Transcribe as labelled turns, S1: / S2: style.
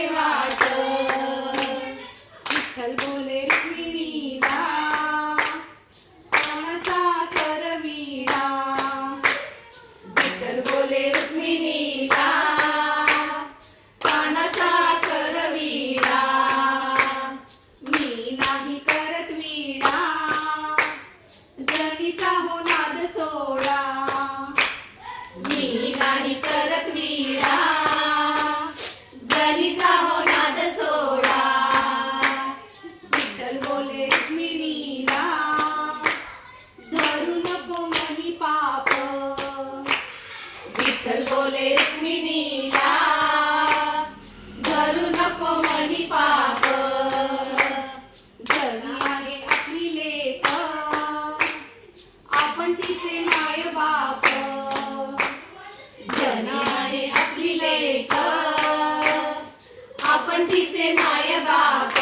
S1: लागे वाट विठ्ठल बोले रुक्मिणीला कानाचा करविला विठ्ठल बोले रुक्मिणीला कानाचा करविला मी नाही करत वीणा जणीचा हो नाद सोडा मी नाही करत वीणा जणीचा हो नाद सोडा विठ्ठल बोले रुक्मिणीला धरू नको मनी पाप विठ्ठल बोले रुक्मिणीला धरू नको मनी पाप जणी आहे आपली लेक आपण तिचे माय बाप जनी आहे आपली लेक आपण तिचे माय बाप